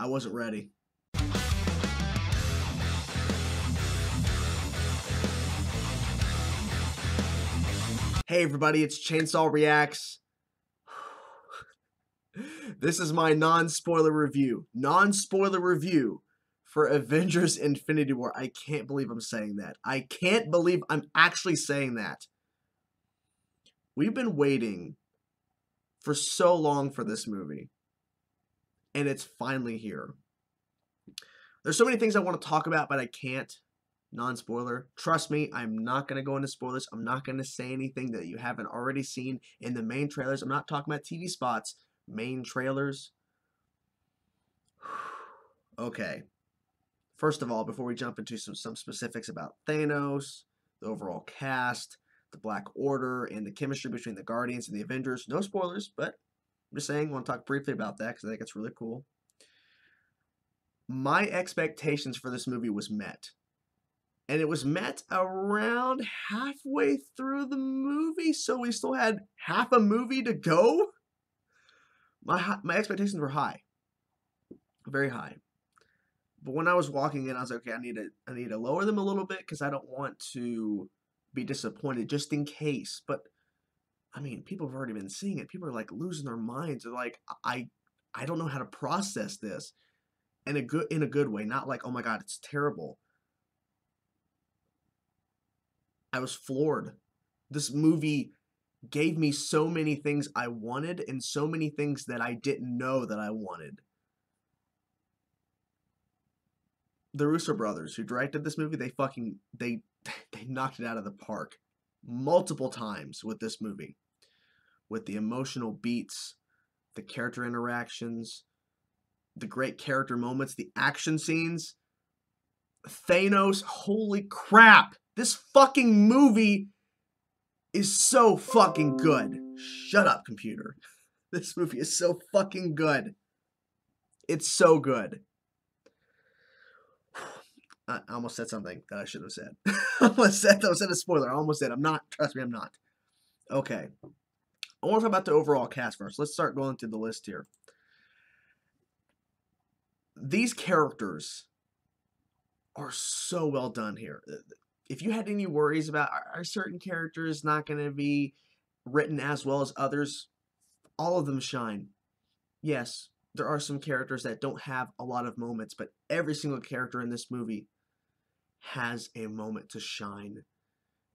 I wasn't ready. Hey everybody, it's Chainsaw Reacts. This is my non-spoiler review. Non-spoiler review for Avengers Infinity War. I can't believe I'm saying that. I can't believe I'm actually saying that. We've been waiting for so long for this movie. And it's finally here. There's so many things I want to talk about, but I can't. Non-spoiler. Trust me, I'm not going to go into spoilers. I'm not going to say anything that you haven't already seen in the main trailers. I'm not talking about TV spots. Main trailers. Okay. First of all, before we jump into some specifics about Thanos, the overall cast, the Black Order, and the chemistry between the Guardians and the Avengers. No spoilers, but I'm just saying, I want to talk briefly about that because I think it's really cool. My expectations for this movie was met. And it was met around halfway through the movie, so we still had half a movie to go. My expectations were high, very high. But when I was walking in, I was like, okay, I need to lower them a little bit because I don't want to be disappointed just in case. But I mean, people have already been seeing it. People are like losing their minds. They're like, I don't know how to process this in a good way, not like, oh my God, it's terrible. I was floored. This movie gave me so many things I wanted and so many things that I didn't know that I wanted. The Russo brothers who directed this movie, they knocked it out of the park multiple times with this movie. With the emotional beats, the character interactions, the great character moments, the action scenes. Thanos, holy crap! This fucking movie is so fucking good. Shut up, computer. This movie is so fucking good. It's so good. I almost said something that I shouldn't have said. I almost said a spoiler. I almost said I'm not. Trust me, I'm not. Okay. I want to talk about the overall cast first. Let's start going through the list here. These characters are so well done here. If you had any worries about are certain characters not going to be written as well as others, all of them shine. Yes, there are some characters that don't have a lot of moments, but every single character in this movie has a moment to shine.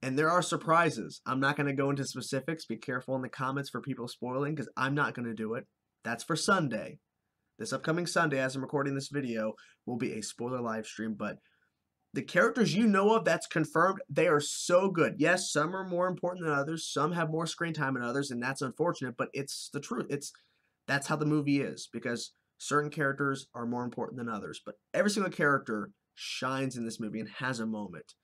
And there are surprises. I'm not going to go into specifics. Be careful in the comments for people spoiling because I'm not going to do it. That's for Sunday. This upcoming Sunday, as I'm recording this video, will be a spoiler live stream, but the characters you know of that's confirmed, they are so good. Yes, some are more important than others. Some have more screen time than others, and that's unfortunate, but it's the truth. That's how the movie is, because certain characters are more important than others. But every single character shines in this movie and has a moment.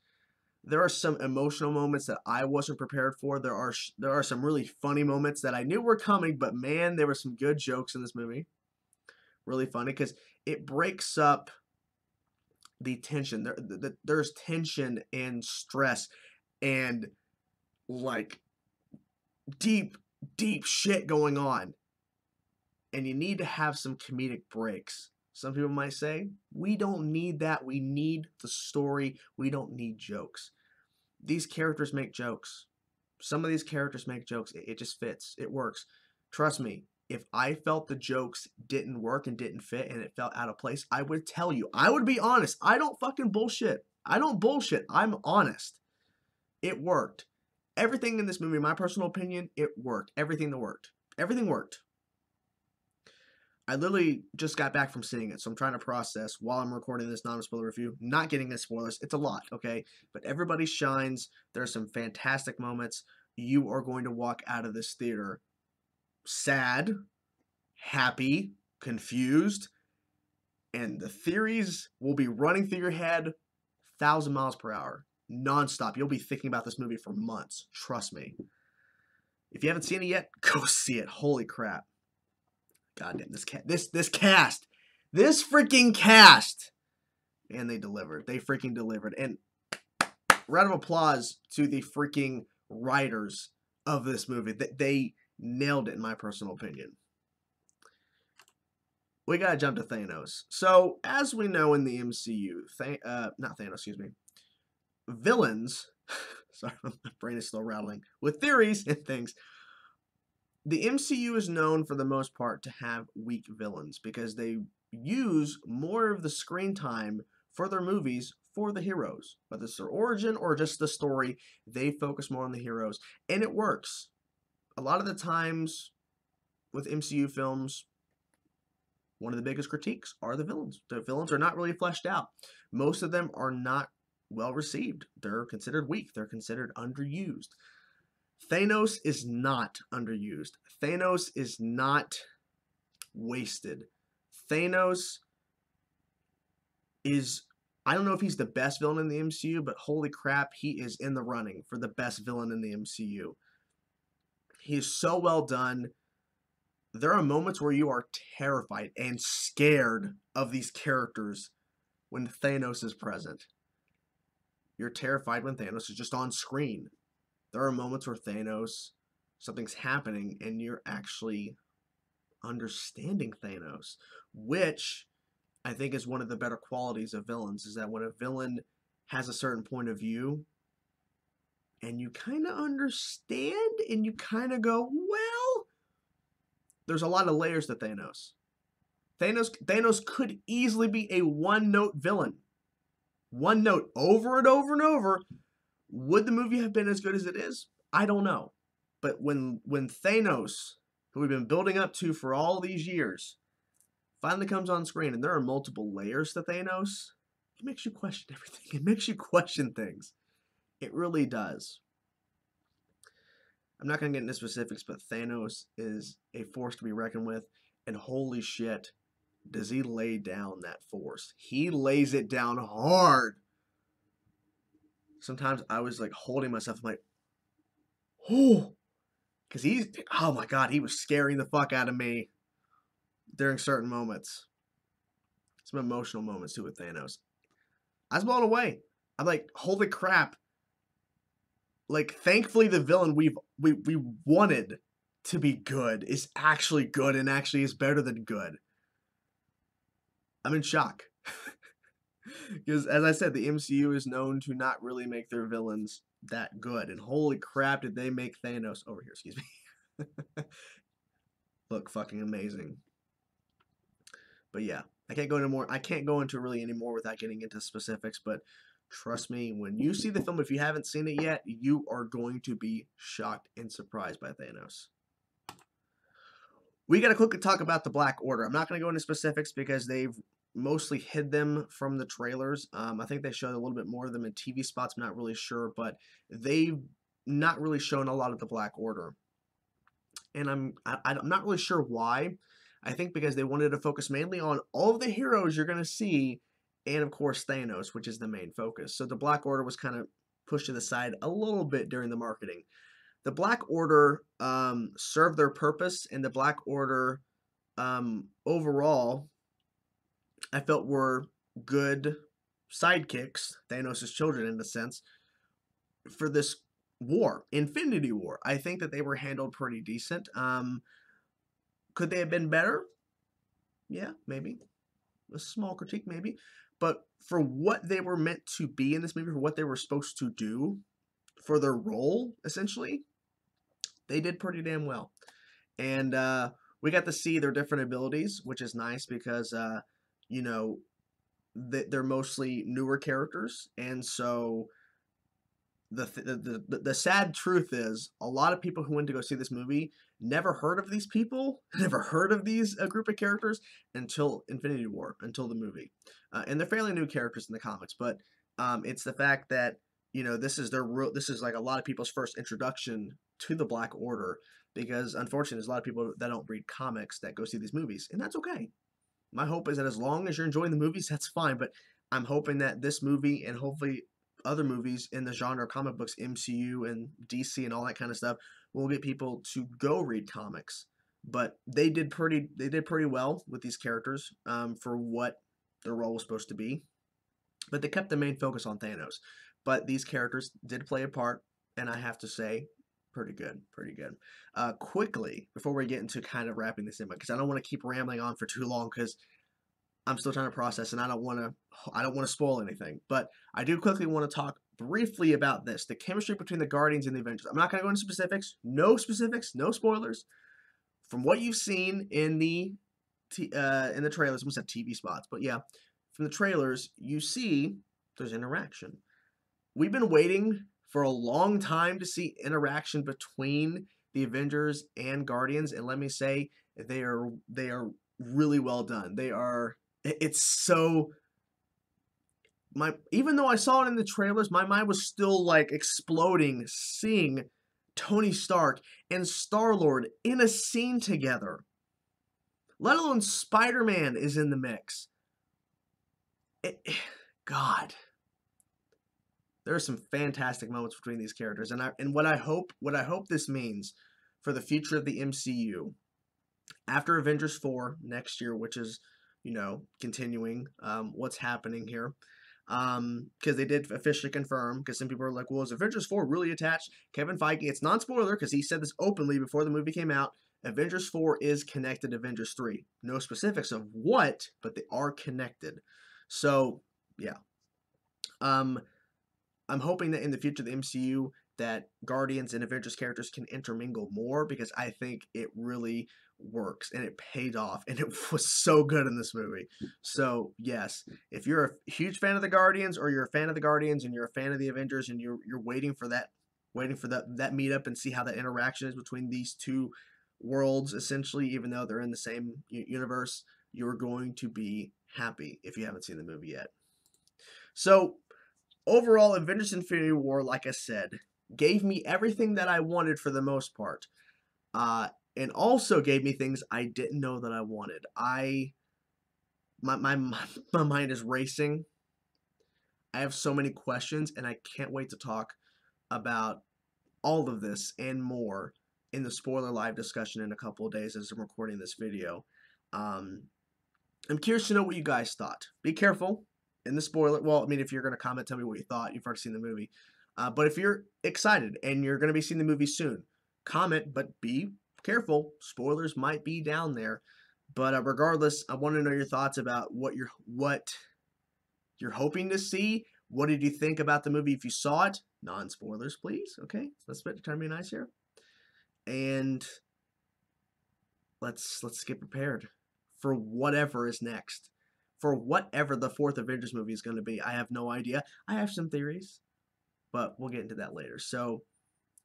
There are some emotional moments that I wasn't prepared for. There are some really funny moments that I knew were coming, but man, there were some good jokes in this movie. Really funny, because it breaks up the tension. There's tension and stress and like deep shit going on, and you need to have some comedic breaks. Some people might say we don't need that. We need the story. We don't need jokes. These characters make jokes. Some of these characters make jokes. It just fits. It works. Trust me. If I felt the jokes didn't work and didn't fit and it felt out of place, I would tell you. I would be honest. I don't fucking bullshit. I don't bullshit. I'm honest. It worked. Everything in this movie, in my personal opinion, it worked. Everything that worked. Everything worked. I literally just got back from seeing it, so I'm trying to process while I'm recording this non-spoiler review. Not getting into spoilers. It's a lot, okay? But everybody shines. There are some fantastic moments. You are going to walk out of this theater sad, happy, confused, and the theories will be running through your head 1,000 miles per hour, nonstop. You'll be thinking about this movie for months. Trust me. If you haven't seen it yet, go see it. Holy crap! Goddamn, this cast, this freaking cast, and they delivered. They freaking delivered. And round of applause to the freaking writers of this movie. They nailed it, in my personal opinion. we gotta jump to Thanos. So, as we know in the MCU, not Thanos, excuse me, villains, sorry, my brain is still rattling, with theories and things, the MCU is known for the most part to have weak villains because they use more of the screen time for their movies for the heroes. Whether it's their origin or just the story, they focus more on the heroes. And it works. A lot of the times with MCU films, one of the biggest critiques are the villains. The villains are not really fleshed out. Most of them are not well received. They're considered weak. They're considered underused. Thanos is not underused. Thanos is not wasted. Thanos is, I don't know if he's the best villain in the MCU, but holy crap, he is in the running for the best villain in the MCU. He is so well done. There are moments where you are terrified and scared of these characters when Thanos is present. You're terrified when Thanos is just on screen. There are moments where Thanos, something's happening, and you're actually understanding Thanos, which I think is one of the better qualities of villains, is that when a villain has a certain point of view, and you kind of understand, and you kind of go, well, there's a lot of layers to Thanos. Thanos could easily be a one-note villain. One note, over and over and over. Would the movie have been as good as it is? I don't know. But when Thanos, who we've been building up to for all these years, finally comes on screen, and there are multiple layers to Thanos, it makes you question everything. It makes you question things. It really does. I'm not going to get into specifics, but Thanos is a force to be reckoned with, and holy shit, does he lay down that force. He lays it down hard. Sometimes I was like holding myself, I'm like, oh, because oh my god, he was scaring the fuck out of me during certain moments. Some emotional moments too with Thanos. I was blown away. I'm like, holy crap. Like, thankfully the villain we wanted to be good is actually good and actually is better than good. I'm in shock. Because, as I said, the MCU is known to not really make their villains that good. And holy crap, did they make Thanos, over here, excuse me, look fucking amazing. But yeah, I can't go into really any more without getting into specifics, but trust me, when you see the film, if you haven't seen it yet, you are going to be shocked and surprised by Thanos. We got to quickly talk about the Black Order. I'm not going to go into specifics because they've mostly hid them from the trailers. I think they showed a little bit more of them in TV spots. I'm not really sure, but they've not really shown a lot of the Black Order. And I'm not really sure why. I think because they wanted to focus mainly on all of the heroes you're going to see, and of course Thanos, which is the main focus. So the Black Order was kind of pushed to the side a little bit during the marketing. The Black Order served their purpose, and the Black Order overall, I felt were good sidekicks, Thanos' children in a sense, for this war, Infinity War. I think that they were handled pretty decent. Could they have been better? Yeah, maybe. A small critique, maybe. But for what they were meant to be in this movie, for what they were supposed to do, for their role, essentially, they did pretty damn well. And we got to see their different abilities, which is nice because, you know, they're mostly newer characters. And so the sad truth is a lot of people who went to go see this movie never heard of these people, never heard of these group of characters until Infinity War, until the movie. And they're fairly new characters in the comics, but it's the fact that, you know, this is like a lot of people's first introduction to the Black Order, because unfortunately there's a lot of people that don't read comics that go see these movies, and that's okay. My hope is that as long as you're enjoying the movies, that's fine, but I'm hoping that this movie and hopefully other movies in the genre of comic books, MCU and DC and all that kind of stuff, will get people to go read comics. But they did pretty well with these characters for what their role was supposed to be. But they kept the main focus on Thanos. But these characters did play a part, and I have to say, Pretty good, pretty good. Quickly, before we get into kind of wrapping this in, because I don't want to keep rambling on for too long, because I'm still trying to process, and I don't want to spoil anything. But I do quickly want to talk briefly about this: the chemistry between the Guardians and the Avengers. I'm not going to go into specifics, no spoilers. From what you've seen in the trailers, I almost said TV spots, but yeah, from the trailers, you see there's interaction. We've been waiting for a long time to see interaction between the Avengers and Guardians, and let me say, they are really well done. It's so even though I saw it in the trailers, my mind was still like exploding seeing Tony Stark and Star-Lord in a scene together. Let alone Spider-Man is in the mix. God. There are some fantastic moments between these characters, and what I hope this means for the future of the MCU after Avengers 4 next year, which is, continuing what's happening here, because they did officially confirm, because some people are like, well, is Avengers 4 really attached? Kevin Feige, it's non-spoiler because he said this openly before the movie came out. Avengers 4 is connected to Avengers 3. No specifics of what, but they are connected. So, yeah. I'm hoping that in the future of the MCU that Guardians and Avengers characters can intermingle more, because I think it really works and it paid off and it was so good in this movie. So yes, if you're a huge fan of the Guardians, or you're a fan of the Guardians and you're a fan of the Avengers, and you're waiting for that meetup and see how that interaction is between these two worlds, essentially, even though they're in the same universe, you're going to be happy if you haven't seen the movie yet. So overall, Avengers Infinity War, like I said, gave me everything that I wanted for the most part. And also gave me things I didn't know that I wanted. My mind is racing. I have so many questions, and I can't wait to talk about all of this and more in the spoiler live discussion in a couple of days as I'm recording this video. I'm curious to know what you guys thought. Be careful in the spoiler. Well, I mean, if you're going to comment, tell me what you thought. You've already seen the movie. But if you're excited and you're going to be seeing the movie soon, comment, but be careful. Spoilers might be down there. But regardless, I want to know your thoughts about what you're hoping to see. What did you think about the movie if you saw it? Non-spoilers, please. Okay, let's try to be nice here. And let's get prepared for whatever is next. For whatever the fourth Avengers movie is going to be. I have no idea. I have some theories, but we'll get into that later. So,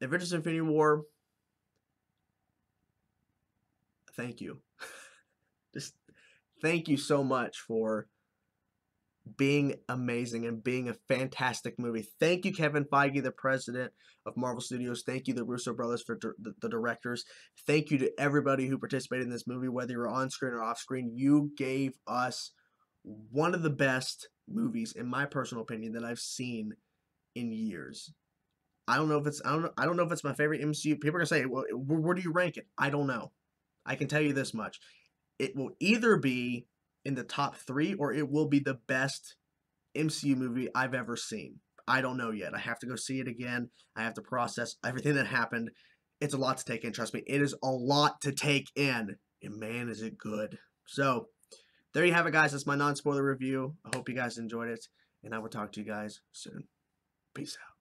Avengers Infinity War, thank you. Just thank you so much for being amazing and being a fantastic movie. Thank you, Kevin Feige, the president of Marvel Studios. Thank you, the Russo brothers, for the directors. Thank you to everybody who participated in this movie, whether you're on screen or off screen. You gave us one of the best movies, in my personal opinion, that I've seen in years. I don't know if it's my favorite MCU. People are gonna say, well, where do you rank it? I don't know. I can tell you this much: it will either be in the top 3, or it will be the best MCU movie I've ever seen. I don't know yet. I have to go see it again. I have to process everything that happened. It's a lot to take in. Trust me, it is a lot to take in. And man, is it good. So, there you have it, guys. That's my non-spoiler review. I hope you guys enjoyed it, and I will talk to you guys soon. Peace out.